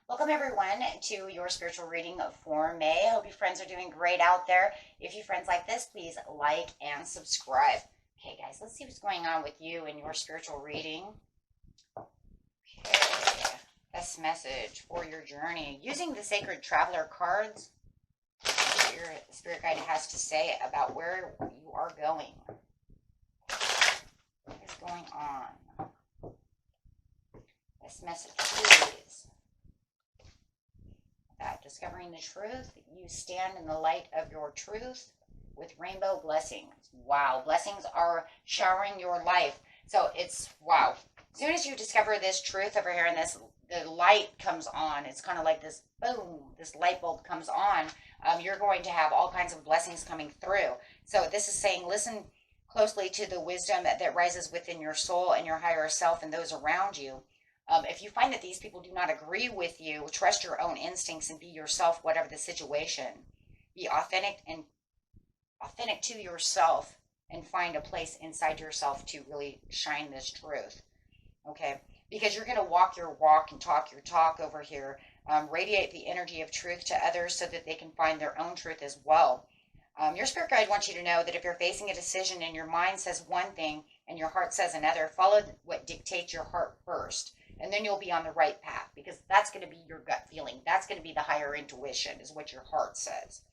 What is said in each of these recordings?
Welcome everyone to your spiritual reading for May. I hope you friends are doing great out there. If you friends like this, please like and subscribe. Okay, guys, let's see what's going on with you in your spiritual reading. Okay, best message for your journey. Using the Sacred Traveler cards, what your spirit guide has to say about where you are going. What is going on? Best message, please. Discovering the truth, you stand in the light of your truth with rainbow blessings. Wow, blessings are showering your life. So it's wow. As soon as you discover this truth over here and the light comes on, it's kind of like this boom, this light bulb comes on. You're going to have all kinds of blessings coming through. So this is saying, listen closely to the wisdom that rises within your soul and your higher self and those around you. If you find that these people do not agree with you, trust your own instincts and be yourself, whatever the situation. Be authentic to yourself and find a place inside yourself to really shine this truth. Okay, because you're going to walk your walk and talk your talk over here. Radiate the energy of truth to others so that they can find their own truth as well. Your spirit guide wants you to know that if you're facing a decision and your mind says one thing and your heart says another, follow what dictates your heart first. And then you'll be on the right path because that's going to be your gut feeling. That's going to be the higher intuition is what your heart says.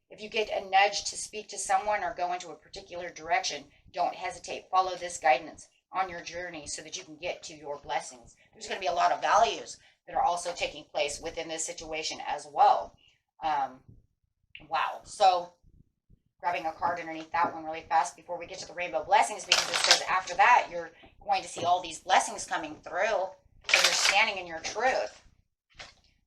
If you get a nudge to speak to someone or go into a particular direction, don't hesitate. Follow this guidance on your journey so that you can get to your blessings. There's going to be a lot of values that are also taking place within this situation as well. Wow. So grabbing a card underneath that one really fast before we get to the rainbow blessings, because it says after that you're going to see all these blessings coming through. So you're standing in your truth,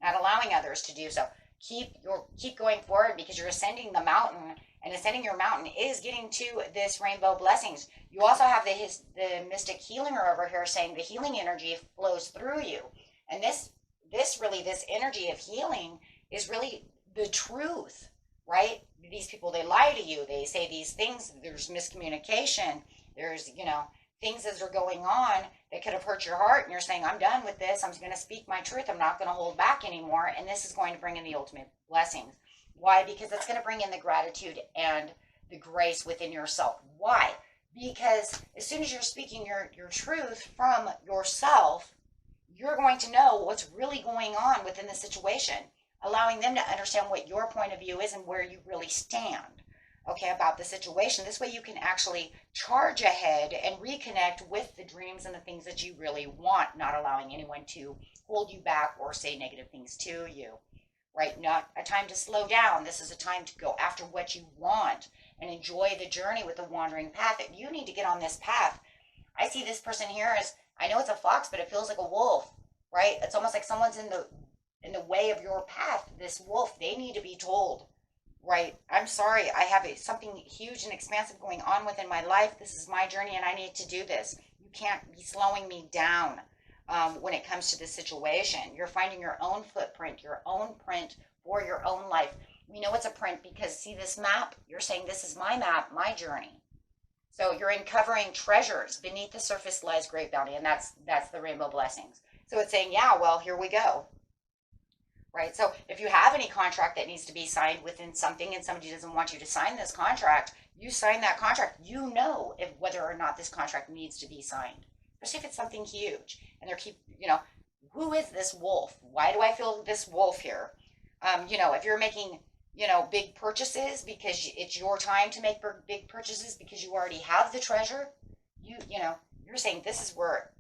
not allowing others to do so. Keep going forward because you're ascending the mountain, and ascending your mountain is getting to this rainbow blessings. You also have the mystic healer over here saying the healing energy flows through you, and this energy of healing is really the truth, right? These people, they lie to you. They say these things. There's miscommunication. There's things that are going on that could have hurt your heart, and you're saying, I'm done with this. I'm going to speak my truth. I'm not going to hold back anymore, and this is going to bring in the ultimate blessings. Why? Because it's going to bring in the gratitude and the grace within yourself. Why? Because as soon as you're speaking your truth from yourself, you're going to know what's really going on within the situation, allowing them to understand what your point of view is and where you really stand. Okay, about the situation. This way you can actually charge ahead and reconnect with the dreams and the things that you really want, not allowing anyone to hold you back or say negative things to you, right? Not a time to slow down. This is a time to go after what you want and enjoy the journey with the wandering path. That you need to get on this path. I see this person here as, I know it's a fox, but it feels like a wolf, right? It's almost like someone's in the way of your path. This wolf, they need to be told, right, I'm sorry, I have something huge and expansive going on within my life. This is my journey and I need to do this. You can't be slowing me down when it comes to this situation. You're finding your own footprint, your own print for your own life. We know it's a print because see this map? You're saying this is my map, my journey. So you're uncovering treasures. Beneath the surface lies great bounty, and that's the rainbow blessings. So it's saying, yeah, well, here we go. Right? So if you have any contract that needs to be signed within something and somebody doesn't want you to sign this contract, you sign that contract. You know if whether or not this contract needs to be signed, especially if it's something huge. And they're who is this wolf? Why do I feel this wolf here? If you're making, big purchases because it's your time to make big purchases because you already have the treasure, you're saying this is where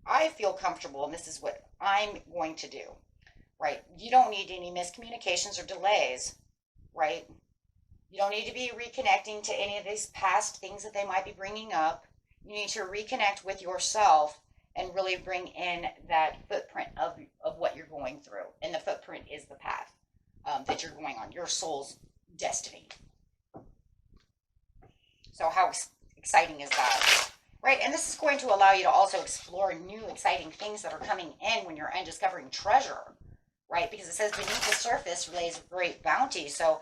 I feel comfortable and this is what I'm going to do. Right? You don't need any miscommunications or delays, right? You don't need to be reconnecting to any of these past things that they might be bringing up. You need to reconnect with yourself and really bring in that footprint of what you're going through. And the footprint is the path. that you're going on, your soul's destiny. So how exciting is that? Right, and this is going to allow you to also explore new exciting things that are coming in when you're undiscovering treasure, right? Because it says beneath the surface lays great bounty. So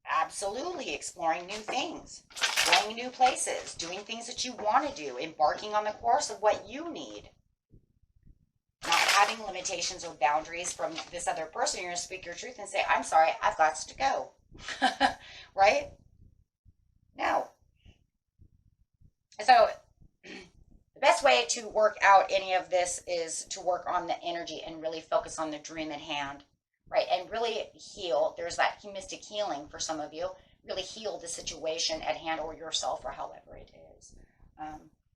absolutely exploring new things, going new places, doing things that you want to do, embarking on the course of what you need. Not having limitations or boundaries from this other person. You're going to speak your truth and say, I'm sorry, I've got to go. Right? Now, so the best way to work out any of this is to work on the energy and really focus on the dream at hand, right? And really heal. There's that mystic healing for some of you. Really heal the situation at hand or yourself or however it is.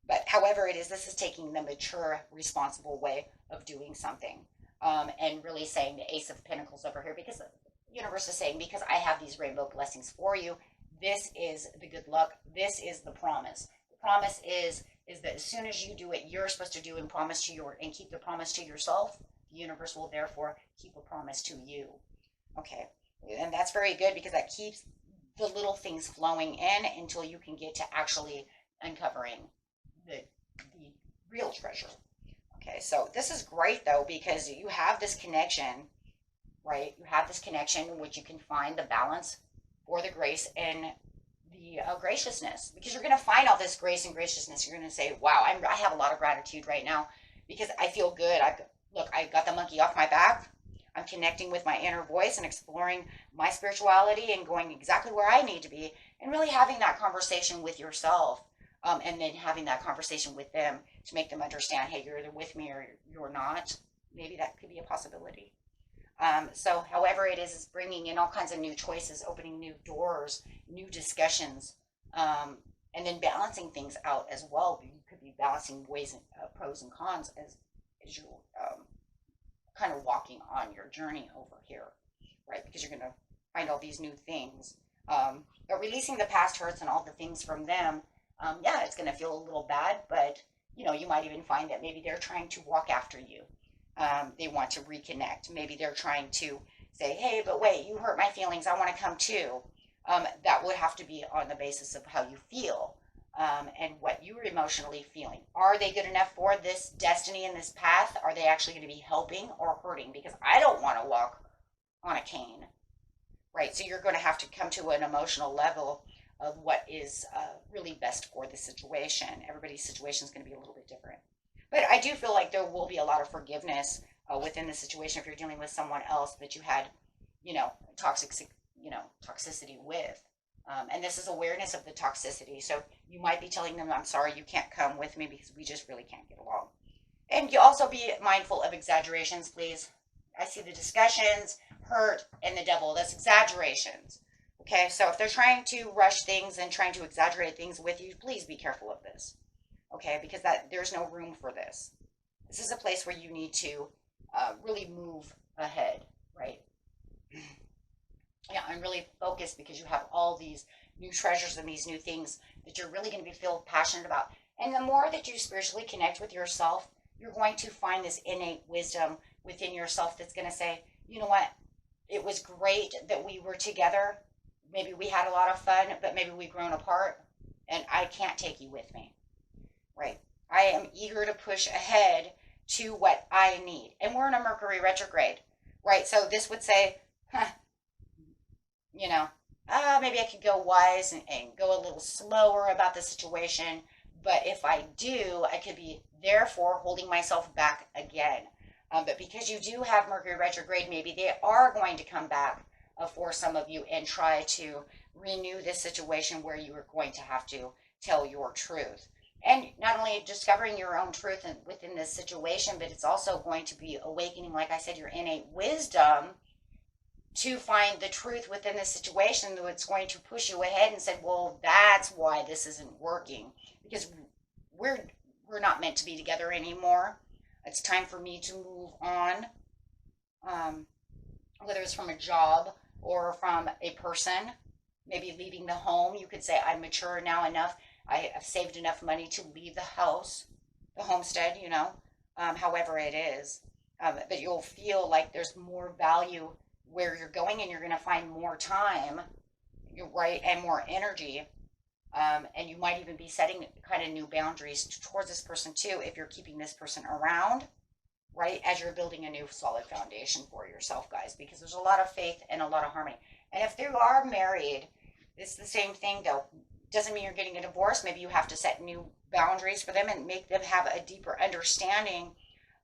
But however it is, this is taking the mature, responsible way of doing something. And really saying the Ace of Pentacles over here, because the universe is saying, because I have these rainbow blessings for you, this is the good luck. This is the promise. The promise is that as soon as you do what you're supposed to do and promise to and keep the promise to yourself, the universe will therefore keep a promise to you. Okay. And that's very good because that keeps the little things flowing in until you can get to actually uncovering the real treasure. Okay, so this is great though, because you have this connection, right? You have this connection in which you can find the balance for the grace and the graciousness, because you're going to find all this grace and graciousness. You're going to say, wow, I have a lot of gratitude right now because I feel good. I got the monkey off my back. I'm connecting with my inner voice and exploring my spirituality and going exactly where I need to be and really having that conversation with yourself. And then having that conversation with them to make them understand, hey, you're either with me or you're not. Maybe that could be a possibility. So however it is bringing in all kinds of new choices, opening new doors, new discussions, and then balancing things out as well. You could be balancing ways and pros and cons as you're kind of walking on your journey over here, right? Because you're going to find all these new things. But releasing the past hurts and all the things from them, yeah, it's going to feel a little bad, but you might even find that maybe they're trying to walk after you. They want to reconnect. Maybe they're trying to say, hey, but wait, you hurt my feelings. I want to come too. That would have to be on the basis of how you feel and what you're emotionally feeling. Are they good enough for this destiny and this path? Are they actually going to be helping or hurting? Because I don't want to walk on a cane, right? So you're going to have to come to an emotional level of what is really best for the situation. Everybody's situation is going to be a little bit different. But I do feel like there will be a lot of forgiveness within the situation if you're dealing with someone else that you had, toxicity with. And this is awareness of the toxicity. So you might be telling them, I'm sorry, you can't come with me because we just really can't get along. And you also be mindful of exaggerations, please. I see the discussions, hurt, and the devil. That's exaggerations. Okay, so if they're trying to rush things and trying to exaggerate things with you, please be careful of this. Okay, because there's no room for this. This is a place where you need to really move ahead, right? Yeah, I'm really focused because you have all these new treasures and these new things that you're really going to feel passionate about. And the more that you spiritually connect with yourself, you're going to find this innate wisdom within yourself that's going to say, you know what, it was great that we were together. Maybe we had a lot of fun, but maybe we've grown apart, and I can't take you with me, right? I am eager to push ahead to what I need. And we're in a Mercury retrograde, right? So this would say, maybe I could go wise and go a little slower about the situation. But if I do, I could be therefore holding myself back again. But because you do have Mercury retrograde, maybe they are going to come back for some of you and try to renew this situation where you are going to have to tell your truth. And not only discovering your own truth within this situation, but it's also going to be awakening, like I said, your innate wisdom to find the truth within the situation that's going to push you ahead and say, well, that's why this isn't working. Because we're not meant to be together anymore. It's time for me to move on. Whether it's from a job or from a person, maybe leaving the home. You could say, I'm mature now enough. I have saved enough money to leave the house, the homestead, however it is. But you'll feel like there's more value where you're going, and you're going to find more time, right, and more energy. And you might even be setting kind of new boundaries towards this person too, if you're keeping this person around, right, as you're building a new solid foundation for yourself, guys, because there's a lot of faith and a lot of harmony. And if they are married, it's the same thing though. Doesn't mean you're getting a divorce. Maybe you have to set new boundaries for them and make them have a deeper understanding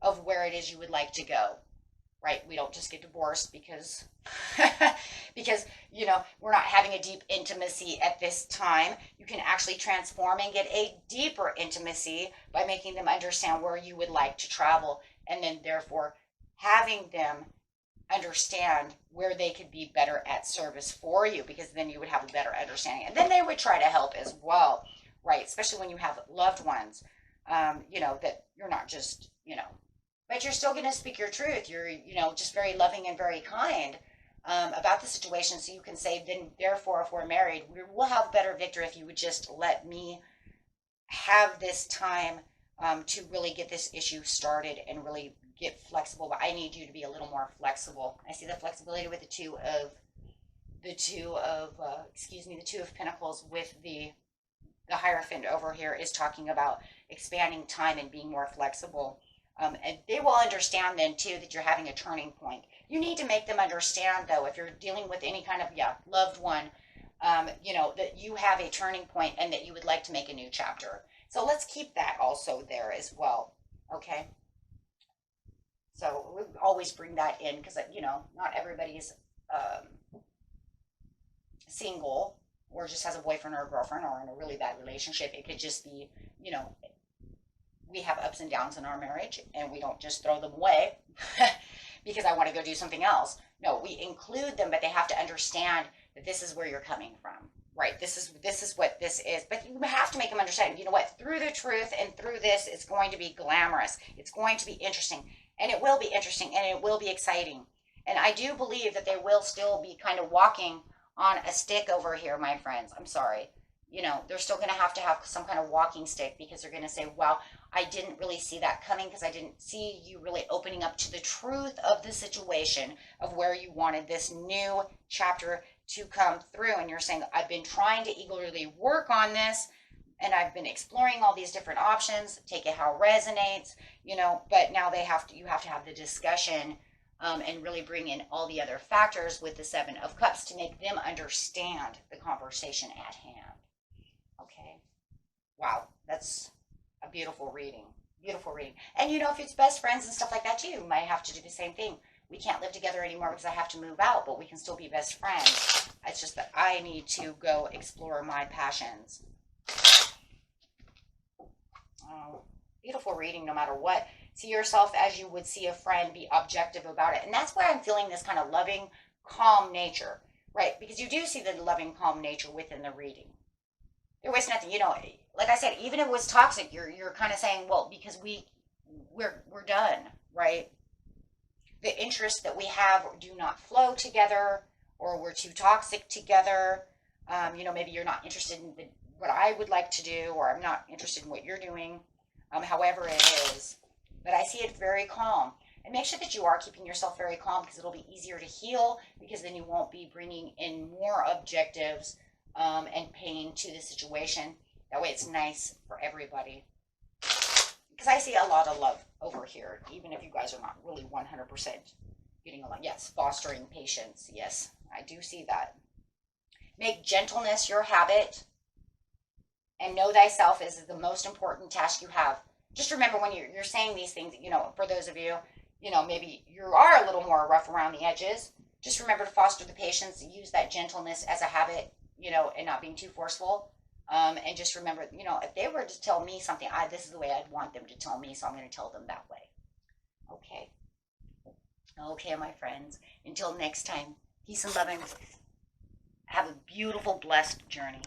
of where it is you would like to go, right? We don't just get divorced because because we're not having a deep intimacy at this time. You can actually transform and get a deeper intimacy by making them understand where you would like to travel, and then therefore having them understand where they could be better at service for you, because then you would have a better understanding, and then they would try to help as well, right? Especially when you have loved ones, that you're not just, but you're still going to speak your truth. You're, just very loving and very kind about the situation. So you can say, then therefore, if we're married, we'll have better victory if you would just let me have this time to really get this issue started and really get flexible. But I need you to be a little more flexible. I see the flexibility with the two of Pentacles, with the Hierophant over here is talking about expanding time and being more flexible. And they will understand then too that you're having a turning point. You need to make them understand though, if you're dealing with any kind of loved one, that you have a turning point and that you would like to make a new chapter. So let's keep that also there as well. Okay. So we always bring that in because not everybody is single or just has a boyfriend or a girlfriend or in a really bad relationship. It could just be, we have ups and downs in our marriage, and we don't just throw them away because I want to go do something else. No, we include them, but they have to understand that this is where you're coming from, right? This is what this is. But you have to make them understand, through the truth and through this, it's going to be glamorous. It's going to be interesting, and it will be interesting, and it will be exciting. And I do believe that they will still be kind of walking on a stick over here, my friends. I'm sorry. They're still going to have some kind of walking stick, because they're going to say, well, I didn't really see that coming because I didn't see you really opening up to the truth of the situation of where you wanted this new chapter to come through. And you're saying, I've been trying to eagerly work on this, and I've been exploring all these different options, take it how it resonates, but now you have to have the discussion and really bring in all the other factors with the Seven of Cups to make them understand the conversation at hand. Okay. Wow. That's a beautiful reading. Beautiful reading. And if it's best friends and stuff like that too, you might have to do the same thing. We can't live together anymore because I have to move out, but we can still be best friends. It's just that I need to go explore my passions. Oh, beautiful reading no matter what. See yourself as you would see a friend, be objective about it. And that's why I'm feeling this kind of loving, calm nature, right? Because you do see the loving, calm nature within the reading. There was nothing, like I said, even if it was toxic, you're kind of saying, well, because we're done, right? The interests that we have do not flow together, or we're too toxic together. Maybe you're not interested in what I would like to do, or I'm not interested in what you're doing, however it is. But I see it very calm. And make sure that you are keeping yourself very calm, because it'll be easier to heal, because then you won't be bringing in more objectives and pain to the situation. That way it's nice for everybody. Because I see a lot of love over here, even if you guys are not really 100% getting along. Yes, fostering patience. Yes, I do see that. Make gentleness your habit, and know thyself is the most important task you have. Just remember when you're saying these things, for those of you, maybe you are a little more rough around the edges. Just remember to foster the patience, use that gentleness as a habit, and not being too forceful. And just remember, if they were to tell me something, this is the way I'd want them to tell me, so I'm going to tell them that way. Okay. Okay, my friends. Until next time, peace and love, and have a beautiful, blessed journey.